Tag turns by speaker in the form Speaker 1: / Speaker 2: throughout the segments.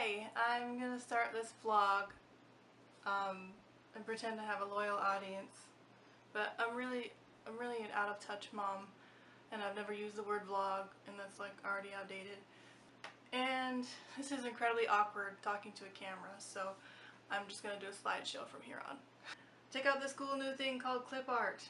Speaker 1: Hi, I'm gonna start this vlog and pretend to have a loyal audience, but I'm really an out of touch mom, and I've never used the word vlog, and that's like already outdated. And this is incredibly awkward talking to a camera, so I'm just gonna do a slideshow from here on. Check out this cool new thing called clip art.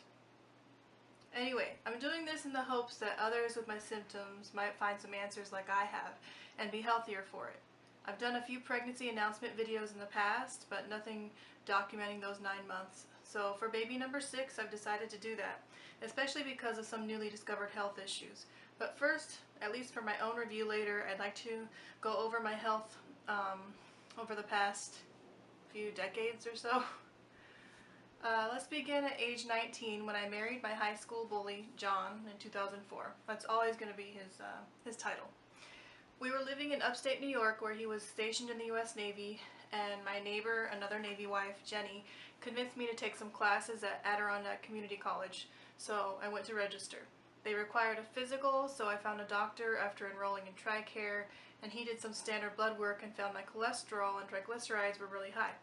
Speaker 1: Anyway, I'm doing this in the hopes that others with my symptoms might find some answers like I have and be healthier for it. I've done a few pregnancy announcement videos in the past, but nothing documenting those 9 months. So for baby number 6, I've decided to do that, especially because of some newly discovered health issues. But first, at least for my own review later, I'd like to go over my health over the past few decades or so. Let's begin at age 19 when I married my high school bully, John, in 2004. That's always going to be his title. We were living in upstate New York where he was stationed in the U.S. Navy, and my neighbor, another Navy wife, Jenny, convinced me to take some classes at Adirondack Community College, so I went to register. They required a physical, so I found a doctor after enrolling in TRICARE, and he did some standard blood work and found my cholesterol and triglycerides were really high.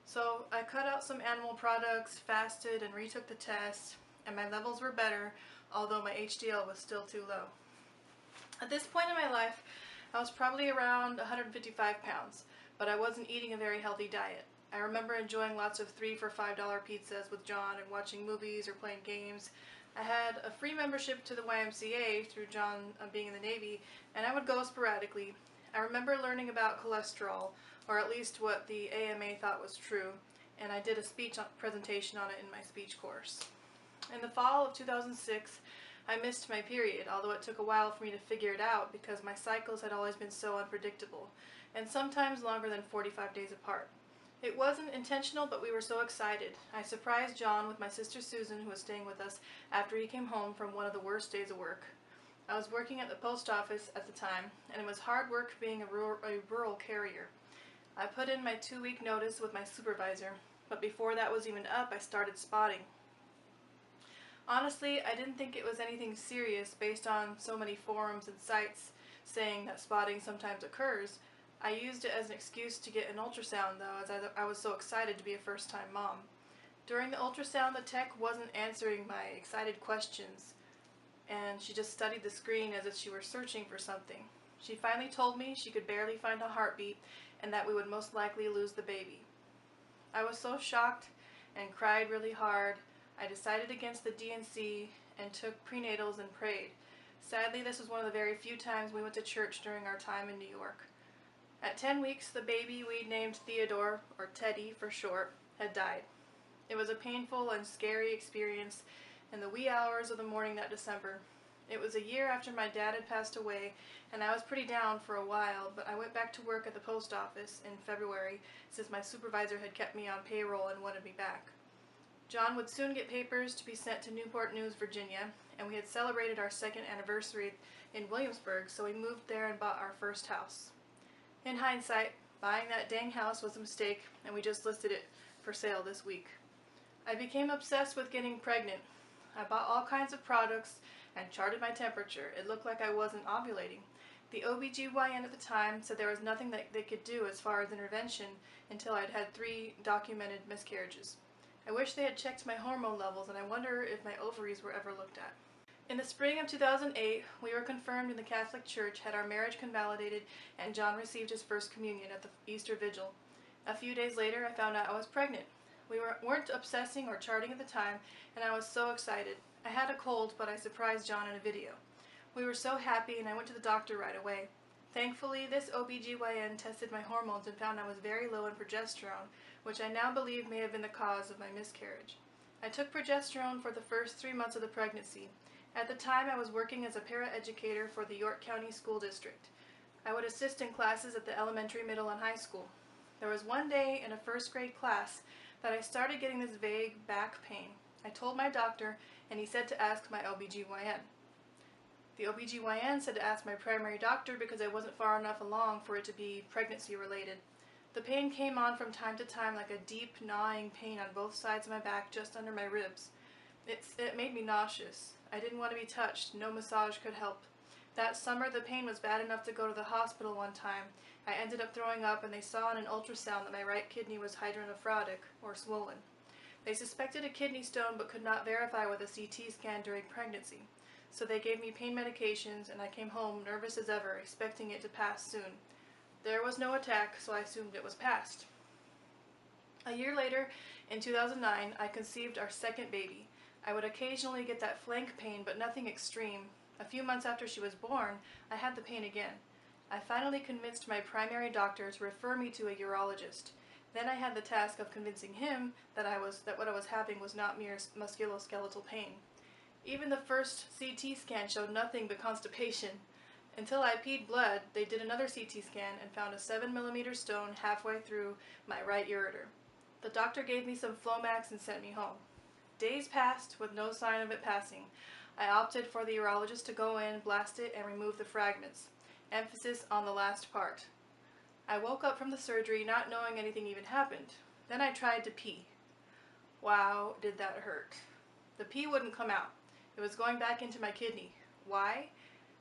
Speaker 1: So I cut out some animal products, fasted, and retook the test, and my levels were better, although my HDL was still too low. At this point in my life, I was probably around 155 pounds, but I wasn't eating a very healthy diet. I remember enjoying lots of $3 for $5 pizzas with John and watching movies or playing games. I had a free membership to the YMCA through John being in the Navy, and I would go sporadically. I remember learning about cholesterol, or at least what the AMA thought was true, and I did a presentation on it in my speech course. In the fall of 2006, I missed my period, although it took a while for me to figure it out because my cycles had always been so unpredictable, and sometimes longer than 45 days apart. It wasn't intentional, but we were so excited. I surprised John with my sister Susan, who was staying with us, after he came home from one of the worst days of work. I was working at the post office at the time, and it was hard work being a rural carrier. I put in my 2-week notice with my supervisor, but before that was even up, I started spotting. Honestly, I didn't think it was anything serious based on so many forums and sites saying that spotting sometimes occurs. I used it as an excuse to get an ultrasound though, as I was so excited to be a first-time mom. During the ultrasound, the tech wasn't answering my excited questions, and she just studied the screen as if she were searching for something. She finally told me she could barely find a heartbeat and that we would most likely lose the baby. I was so shocked and cried really hard. I decided against the D&C and took prenatals and prayed. Sadly, this was one of the very few times we went to church during our time in New York. At 10 weeks, the baby we'd named Theodore, or Teddy for short, had died. It was a painful and scary experience in the wee hours of the morning that December. It was a year after my dad had passed away, and I was pretty down for a while, but I went back to work at the post office in February since my supervisor had kept me on payroll and wanted me back. John would soon get papers to be sent to Newport News, Virginia, and we had celebrated our 2nd anniversary in Williamsburg, so we moved there and bought our first house. In hindsight, buying that dang house was a mistake, and we just listed it for sale this week. I became obsessed with getting pregnant. I bought all kinds of products and charted my temperature. It looked like I wasn't ovulating. The OBGYN at the time said there was nothing that they could do as far as intervention until I'd had 3 documented miscarriages. I wish they had checked my hormone levels, and I wonder if my ovaries were ever looked at. In the spring of 2008, we were confirmed in the Catholic Church, had our marriage convalidated, and John received his first communion at the Easter Vigil. A few days later, I found out I was pregnant. We weren't obsessing or charting at the time, and I was so excited. I had a cold, but I surprised John in a video. We were so happy, and I went to the doctor right away. Thankfully, this OBGYN tested my hormones and found I was very low in progesterone, which I now believe may have been the cause of my miscarriage. I took progesterone for the first 3 months of the pregnancy. At the time, I was working as a paraeducator for the York County School District. I would assist in classes at the elementary, middle, and high school. There was one day in a 1st grade class that I started getting this vague back pain. I told my doctor, and he said to ask my OBGYN. The OBGYN said to ask my primary doctor because I wasn't far enough along for it to be pregnancy related. The pain came on from time to time like a deep gnawing pain on both sides of my back just under my ribs. It made me nauseous. I didn't want to be touched. No massage could help. That summer, the pain was bad enough to go to the hospital one time. I ended up throwing up, and they saw in an ultrasound that my right kidney was hydronephrotic, or swollen. They suspected a kidney stone but could not verify with a CT scan during pregnancy. So they gave me pain medications, and I came home nervous as ever, expecting it to pass soon. There was no attack, so I assumed it was past. A year later, in 2009, I conceived our second baby. I would occasionally get that flank pain, but nothing extreme. A few months after she was born, I had the pain again. I finally convinced my primary doctor to refer me to a urologist. Then I had the task of convincing him that what I was having was not mere musculoskeletal pain. Even the first CT scan showed nothing but constipation. Until I peed blood, they did another CT scan and found a 7mm stone halfway through my right ureter. The doctor gave me some Flomax and sent me home. Days passed with no sign of it passing. I opted for the urologist to go in, blast it, and remove the fragments. Emphasis on the last part. I woke up from the surgery not knowing anything even happened. Then I tried to pee. Wow, did that hurt. The pee wouldn't come out. It was going back into my kidney. Why?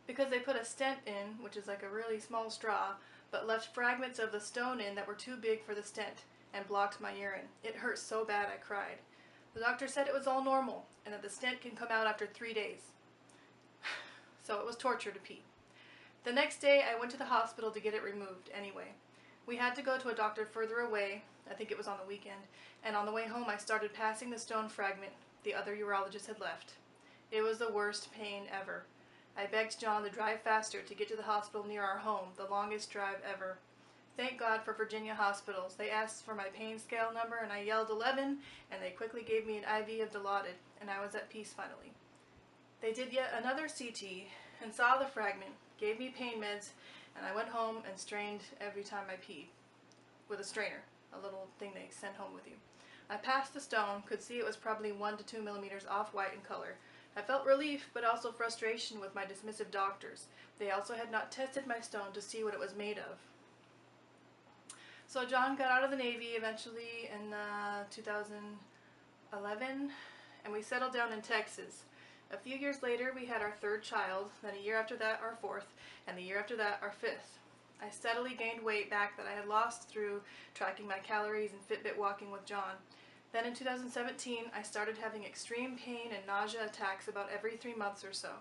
Speaker 1: Because they put a stent in, which is like a really small straw, but left fragments of the stone in that were too big for the stent and blocked my urine. It hurt so bad I cried. The doctor said it was all normal and that the stent can come out after 3 days. So it was torture to pee. The next day I went to the hospital to get it removed anyway. We had to go to a doctor further away, I think it was on the weekend, and on the way home I started passing the stone fragment the other urologist had left. It was the worst pain ever. I begged John to drive faster to get to the hospital near our home, the longest drive ever. Thank God for Virginia hospitals. They asked for my pain scale number and I yelled 11, and they quickly gave me an IV of Dilaudid, and I was at peace finally. They did yet another CT and saw the fragment, gave me pain meds, and I went home and strained every time I peed with a strainer, a little thing they send home with you. I passed the stone, could see it was probably 1 to 2 millimeters off-white in color. I felt relief, but also frustration with my dismissive doctors. They also had not tested my stone to see what it was made of. So John got out of the Navy eventually in 2011, and we settled down in Texas. A few years later, we had our third child, then a year after that, our fourth, and the year after that, our fifth. I steadily gained weight back that I had lost through tracking my calories and Fitbit walking with John. Then in 2017, I started having extreme pain and nausea attacks about every 3 months or so.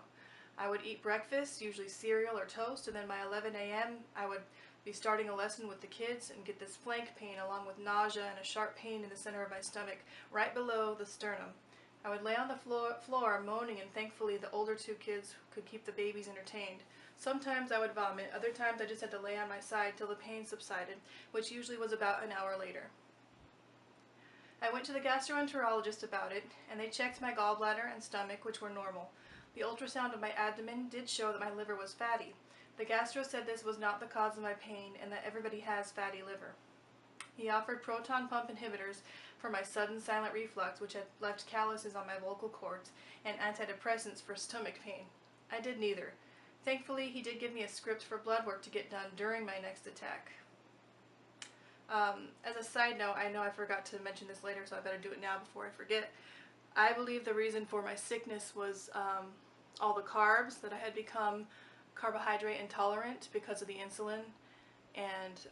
Speaker 1: I would eat breakfast, usually cereal or toast, and then by 11 a.m. I would be starting a lesson with the kids and get this flank pain along with nausea and a sharp pain in the center of my stomach, right below the sternum. I would lay on the floor moaning, and thankfully the older 2 kids could keep the babies entertained. Sometimes I would vomit, other times I just had to lay on my side till the pain subsided, which usually was about an hour later. I went to the gastroenterologist about it, and they checked my gallbladder and stomach, which were normal. The ultrasound of my abdomen did show that my liver was fatty. The gastro said this was not the cause of my pain and that everybody has fatty liver. He offered proton pump inhibitors for my sudden silent reflux, which had left calluses on my vocal cords, and antidepressants for stomach pain. I did neither. Thankfully, he did give me a script for blood work to get done during my next attack. As a side note, I know I forgot to mention this later, so I better do it now before I forget. I believe the reason for my sickness was all the carbs, that I had become carbohydrate intolerant because of the insulin, and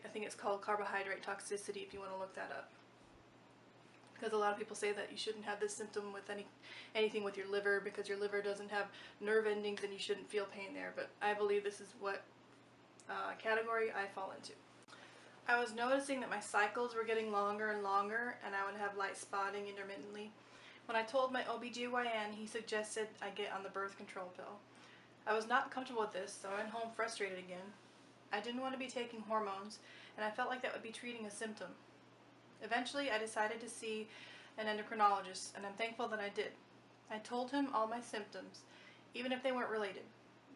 Speaker 1: I think it's called carbohydrate toxicity if you want to look that up. Because a lot of people say that you shouldn't have this symptom with anything with your liver because your liver doesn't have nerve endings and you shouldn't feel pain there, but I believe this is what category I fall into. I was noticing that my cycles were getting longer and longer, and I would have light spotting intermittently. When I told my OBGYN, he suggested I get on the birth control pill. I was not comfortable with this, so I went home frustrated again. I didn't want to be taking hormones, and I felt like that would be treating a symptom. Eventually, I decided to see an endocrinologist, and I'm thankful that I did. I told him all my symptoms, even if they weren't related.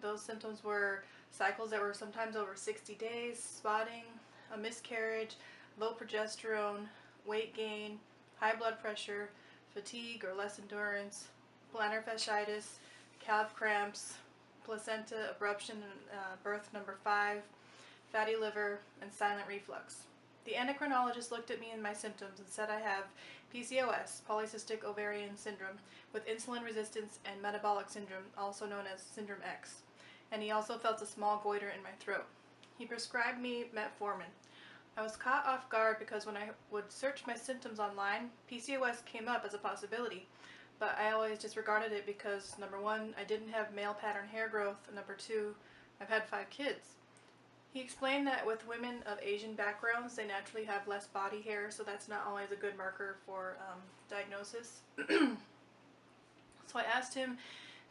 Speaker 1: Those symptoms were cycles that were sometimes over 60 days, spotting, a miscarriage, low progesterone, weight gain, high blood pressure, fatigue or less endurance, plantar fasciitis, calf cramps, placenta abruption, birth number 5, fatty liver, and silent reflux. The endocrinologist looked at me and my symptoms and said I have PCOS, polycystic ovarian syndrome, with insulin resistance and metabolic syndrome, also known as Syndrome X. And he also felt a small goiter in my throat. He prescribed me metformin. I was caught off guard because when I would search my symptoms online, PCOS came up as a possibility, but I always disregarded it because, number one, I didn't have male pattern hair growth, and number two, I've had 5 kids. He explained that with women of Asian backgrounds, they naturally have less body hair, so that's not always a good marker for diagnosis. So I asked him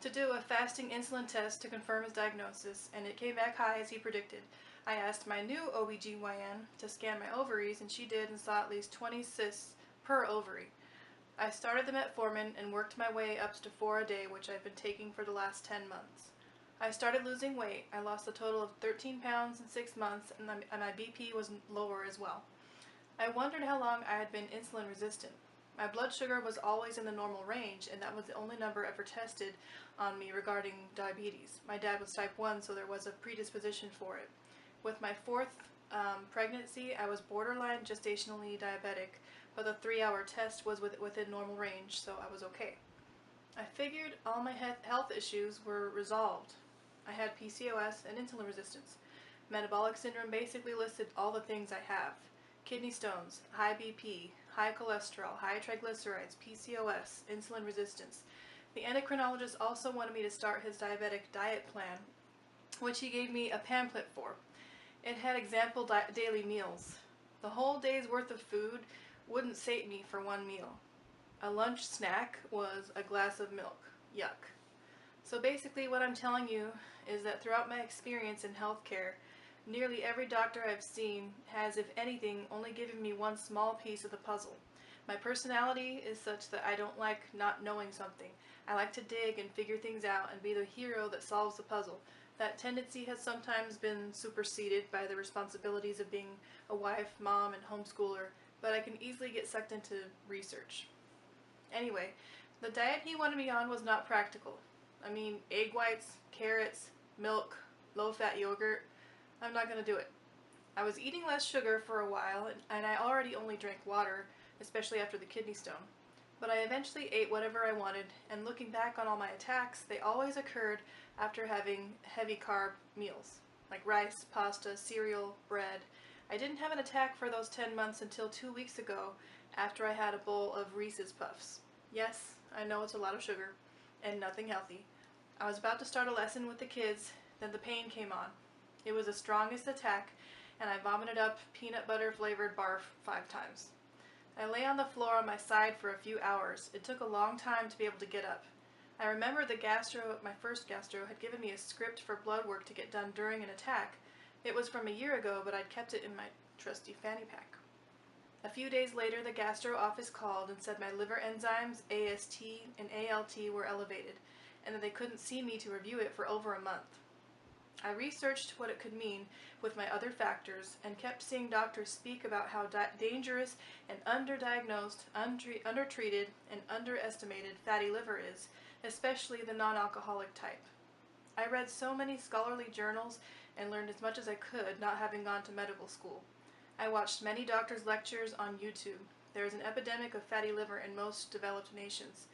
Speaker 1: to do a fasting insulin test to confirm his diagnosis, and it came back high as he predicted. I asked my new OBGYN to scan my ovaries, and she did and saw at least 20 cysts per ovary. I started the metformin and worked my way up to 4 a day, which I've been taking for the last 10 months. I started losing weight. I lost a total of 13 pounds in 6 months, and my BP was lower as well. I wondered how long I had been insulin resistant. My blood sugar was always in the normal range, and that was the only number ever tested on me regarding diabetes. My dad was type 1, so there was a predisposition for it. With my 4th pregnancy, I was borderline gestationally diabetic, but the 3-hour test was within normal range, so I was okay. I figured all my health issues were resolved. I had PCOS and insulin resistance. Metabolic syndrome basically listed all the things I have. Kidney stones, high BP, high cholesterol, high triglycerides, PCOS, insulin resistance. The endocrinologist also wanted me to start his diabetic diet plan, which he gave me a pamphlet for. It had example daily meals. The whole day's worth of food wouldn't sate me for one meal. A lunch snack was a glass of milk. Yuck. So basically what I'm telling you is that throughout my experience in healthcare, nearly every doctor I've seen has, if anything, only given me one small piece of the puzzle. My personality is such that I don't like not knowing something. I like to dig and figure things out and be the hero that solves the puzzle. That tendency has sometimes been superseded by the responsibilities of being a wife, mom, and homeschooler, but I can easily get sucked into research. Anyway, the diet he wanted me on was not practical. I mean, egg whites, carrots, milk, low-fat yogurt. I'm not going to do it. I was eating less sugar for a while, and I already only drank water, especially after the kidney stone. But I eventually ate whatever I wanted, and looking back on all my attacks, they always occurred after having heavy carb meals, like rice, pasta, cereal, bread. I didn't have an attack for those 10 months until 2 weeks ago, after I had a bowl of Reese's Puffs. Yes, I know it's a lot of sugar, and nothing healthy. I was about to start a lesson with the kids, then the pain came on. It was the strongest attack, and I vomited up peanut butter flavored barf 5 times. I lay on the floor on my side for a few hours. It took a long time to be able to get up. I remember my first gastro, had given me a script for blood work to get done during an attack. It was from a year ago, but I'd kept it in my trusty fanny pack. A few days later, the gastro office called and said my liver enzymes, AST and ALT, were elevated, and that they couldn't see me to review it for over a month. I researched what it could mean with my other factors and kept seeing doctors speak about how dangerous and underdiagnosed, undertreated, and underestimated fatty liver is, especially the non-alcoholic type. I read so many scholarly journals and learned as much as I could, not having gone to medical school. I watched many doctors' lectures on YouTube. There is an epidemic of fatty liver in most developed nations.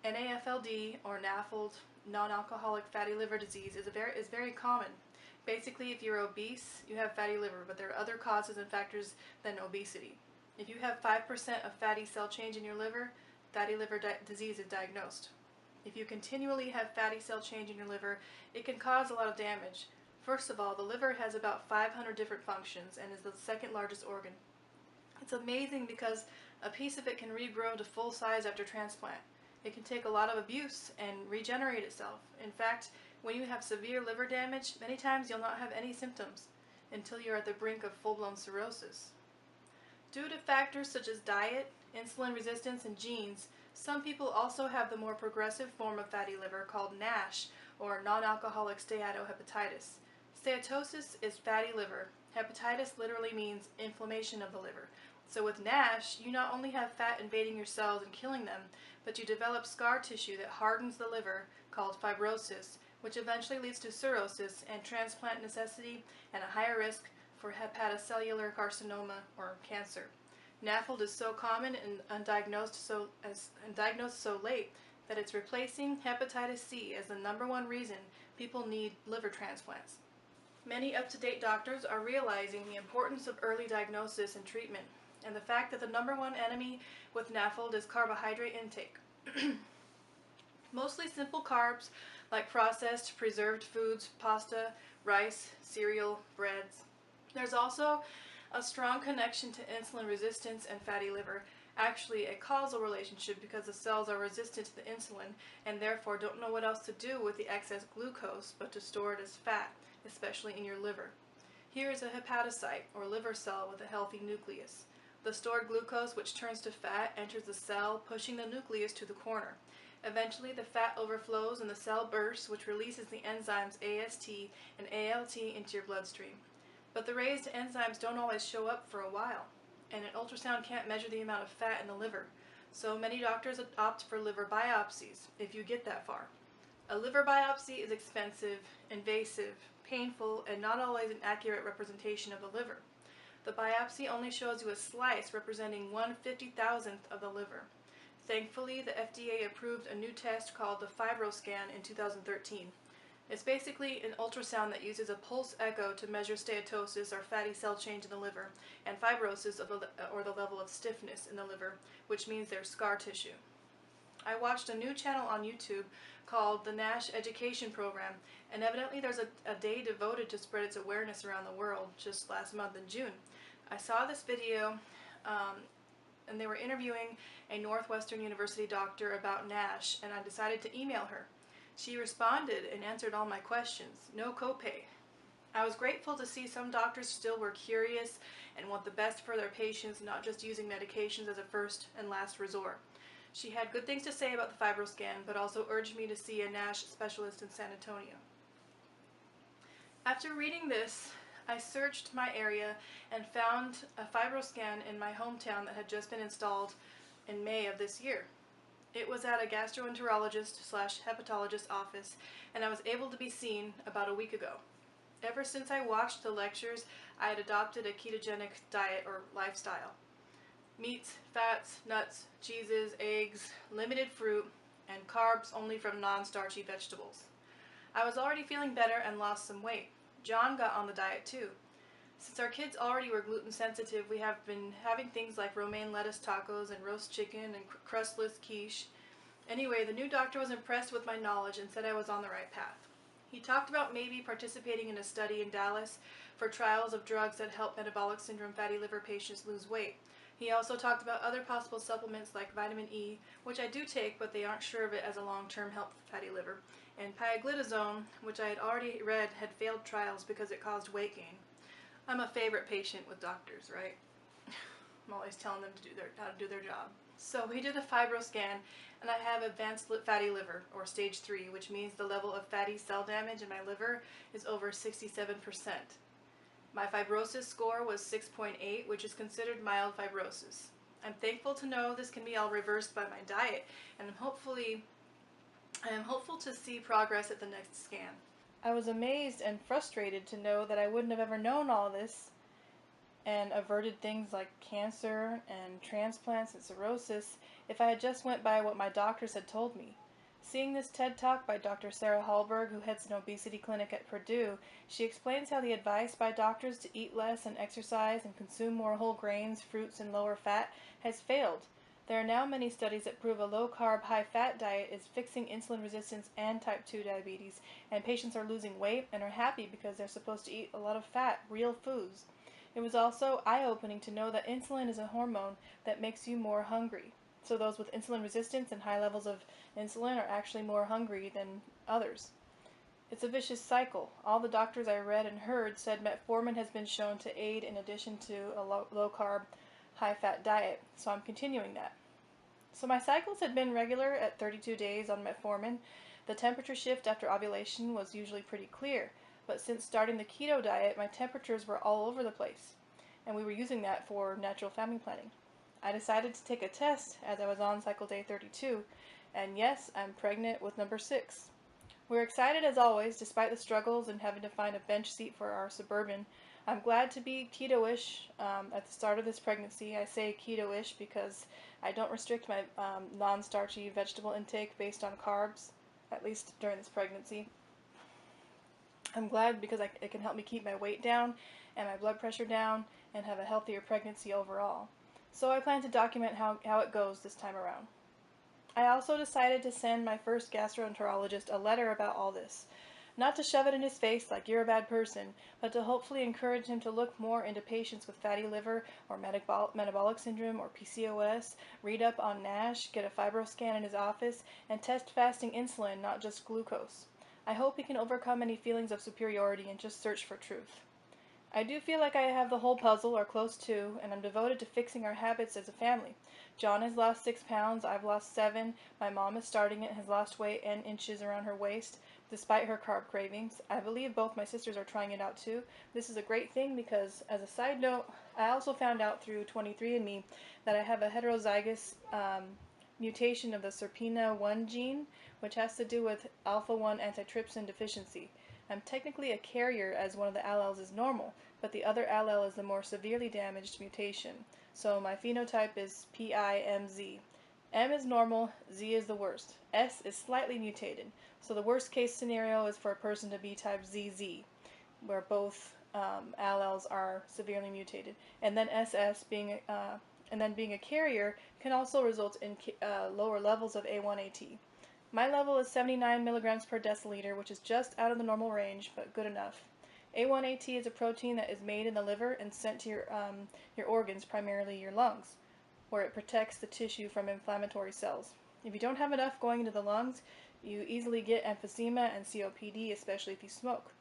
Speaker 1: NAFLD, or NAFLD, non-alcoholic fatty liver disease, is very common. Basically, if you're obese, you have fatty liver, but there are other causes and factors than obesity. If you have 5% of fatty cell change in your liver, fatty liver disease is diagnosed. If you continually have fatty cell change in your liver, it can cause a lot of damage. First of all, the liver has about 500 different functions and is the second largest organ. It's amazing because a piece of it can regrow to full size after transplant. It can take a lot of abuse and regenerate itself. In fact, when you have severe liver damage, many times you'll not have any symptoms until you're at the brink of full-blown cirrhosis. Due to factors such as diet, insulin resistance, and genes, some people also have the more progressive form of fatty liver called NASH, or non-alcoholic steatohepatitis. Steatosis is fatty liver. Hepatitis literally means inflammation of the liver. So with NASH, you not only have fat invading your cells and killing them, but you develop scar tissue that hardens the liver, called fibrosis, which eventually leads to cirrhosis and transplant necessity and a higher risk for hepatocellular carcinoma, or cancer. NAFLD is so common and undiagnosed so late that it's replacing hepatitis C as the #1 reason people need liver transplants. Many up-to-date doctors are realizing the importance of early diagnosis and treatment, and the fact that the #1 enemy with NAFLD is carbohydrate intake. Mostly simple carbs like processed, preserved foods, pasta, rice, cereal, breads. There's also a strong connection to insulin resistance and fatty liver, actually a causal relationship because the cells are resistant to the insulin and therefore don't know what else to do with the excess glucose but to store it as fat, especially in your liver. Here is a hepatocyte, or liver cell, with a healthy nucleus. The stored glucose, which turns to fat, enters the cell, pushing the nucleus to the corner. Eventually, the fat overflows and the cell bursts, which releases the enzymes AST and ALT into your bloodstream. But the raised enzymes don't always show up for a while, and an ultrasound can't measure the amount of fat in the liver. So many doctors opt for liver biopsies, if you get that far. A liver biopsy is expensive, invasive, painful, and not always an accurate representation of the liver. The biopsy only shows you a slice representing 1/50,000th of the liver. Thankfully, the FDA approved a new test called the FibroScan in 2013. It's basically an ultrasound that uses a pulse echo to measure steatosis, or fatty cell change in the liver, and fibrosis, or the level of stiffness in the liver, which means there's scar tissue. I watched a new channel on YouTube called the NASH Education Program, and evidently there's a day devoted to spread its awareness around the world just last month in June. I saw this video and they were interviewing a Northwestern University doctor about NASH, and I decided to email her. She responded and answered all my questions, no copay. I was grateful to see some doctors still were curious and want the best for their patients, not just using medications as a first and last resort. She had good things to say about the FibroScan, but also urged me to see a NASH specialist in San Antonio. After reading this, I searched my area and found a FibroScan in my hometown that had just been installed in May of this year. It was at a gastroenterologist/hepatologist office, and I was able to be seen about a week ago. Ever since I watched the lectures, I had adopted a ketogenic diet or lifestyle. Meats, fats, nuts, cheeses, eggs, limited fruit, and carbs only from non-starchy vegetables. I was already feeling better and lost some weight. John got on the diet too. Since our kids already were gluten sensitive, we have been having things like romaine lettuce tacos and roast chicken and crustless quiche. Anyway, the new doctor was impressed with my knowledge and said I was on the right path. He talked about maybe participating in a study in Dallas for trials of drugs that help metabolic syndrome fatty liver patients lose weight. He also talked about other possible supplements like vitamin E, which I do take, but they aren't sure of it as a long-term help for fatty liver, and pioglitazone, which I had already read had failed trials because it caused weight gain. I'm a favorite patient with doctors, right? I'm always telling them how to do their job. So we did a FibroScan, and I have advanced fatty liver, or stage 3, which means the level of fatty cell damage in my liver is over 67%. My fibrosis score was 6.8, which is considered mild fibrosis. I'm thankful to know this can be all reversed by my diet, and I am hopeful to see progress at the next scan. I was amazed and frustrated to know that I wouldn't have ever known all this and averted things like cancer and transplants and cirrhosis if I had just went by what my doctors had told me. Seeing this TED Talk by Dr. Sarah Hallberg, who heads an obesity clinic at Purdue, she explains how the advice by doctors to eat less and exercise and consume more whole grains, fruits, and lower fat has failed. There are now many studies that prove a low-carb, high-fat diet is fixing insulin resistance and type 2 diabetes, and patients are losing weight and are happy because they're supposed to eat a lot of fat, real foods. It was also eye-opening to know that insulin is a hormone that makes you more hungry. So those with insulin resistance and high levels of insulin are actually more hungry than others. It's a vicious cycle. All the doctors I read and heard said metformin has been shown to aid in addition to a low-carb, high-fat diet, so I'm continuing that. So my cycles had been regular at 32 days on metformin. The temperature shift after ovulation was usually pretty clear, but since starting the keto diet, my temperatures were all over the place, and we were using that for natural family planning. I decided to take a test as I was on cycle day 32, and yes, I'm pregnant with number 6. We're excited as always, despite the struggles and having to find a bench seat for our Suburban. I'm glad to be keto-ish at the start of this pregnancy. I say keto-ish because I don't restrict my non-starchy vegetable intake based on carbs, at least during this pregnancy. I'm glad because it can help me keep my weight down and my blood pressure down and have a healthier pregnancy overall. So I plan to document how it goes this time around. I also decided to send my first gastroenterologist a letter about all this. Not to shove it in his face like you're a bad person, but to hopefully encourage him to look more into patients with fatty liver or metabolic syndrome or PCOS, read up on NASH, get a fibroscan in his office, and test fasting insulin, not just glucose. I hope he can overcome any feelings of superiority and just search for truth. I do feel like I have the whole puzzle, or close to, and I'm devoted to fixing our habits as a family. John has lost 6 pounds, I've lost 7, my mom is starting it, has lost weight and inches around her waist, despite her carb cravings. I believe both my sisters are trying it out too. This is a great thing because, as a side note, I also found out through 23andMe that I have a heterozygous mutation of the SERPINA1 gene, which has to do with alpha-1 antitrypsin deficiency. I'm technically a carrier as one of the alleles is normal, but the other allele is the more severely damaged mutation. So my phenotype is PIMZ. M is normal, Z is the worst. S is slightly mutated. So the worst case scenario is for a person to be type ZZ, where both alleles are severely mutated. And then SS being being a carrier can also result in lower levels of A1AT. My level is 79 milligrams per deciliter, which is just out of the normal range, but good enough. A1AT is a protein that is made in the liver and sent to your organs, primarily your lungs, where it protects the tissue from inflammatory cells. If you don't have enough going into the lungs, you easily get emphysema and COPD, especially if you smoke.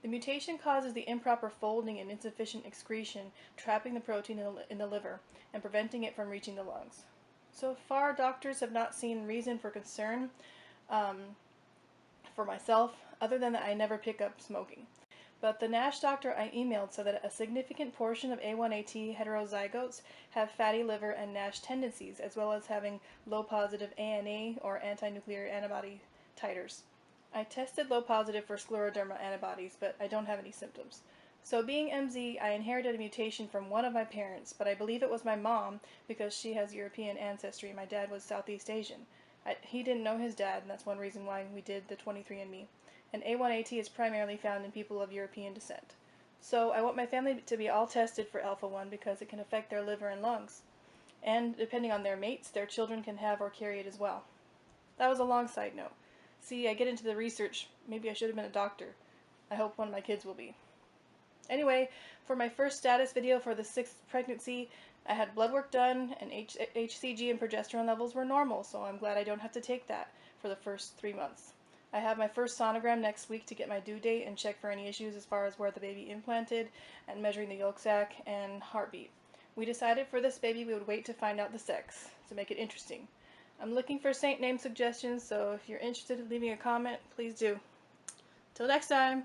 Speaker 1: The mutation causes the improper folding and insufficient excretion, trapping the protein in the liver and preventing it from reaching the lungs. So far, doctors have not seen reason for concern for myself, other than that I never pick up smoking. But the NASH doctor I emailed said that a significant portion of A1AT heterozygotes have fatty liver and NASH tendencies, as well as having low positive ANA or anti-nuclear antibody titers. I tested low positive for scleroderma antibodies, but I don't have any symptoms. So being MZ, I inherited a mutation from one of my parents, but I believe it was my mom because she has European ancestry. My dad was Southeast Asian. He didn't know his dad, and that's one reason why we did the 23andMe. And A1AT is primarily found in people of European descent. So I want my family to be all tested for alpha-1 because it can affect their liver and lungs. And depending on their mates, their children can have or carry it as well. That was a long side note. See, I get into the research. Maybe I should have been a doctor. I hope one of my kids will be. Anyway, for my first status video for the 6th pregnancy, I had blood work done, and HCG and progesterone levels were normal, so I'm glad I don't have to take that for the first 3 months. I have my first sonogram next week to get my due date and check for any issues as far as where the baby implanted and measuring the yolk sac and heartbeat. We decided for this baby we would wait to find out the sex to make it interesting. I'm looking for saint name suggestions, so if you're interested in leaving a comment, please do. Till next time!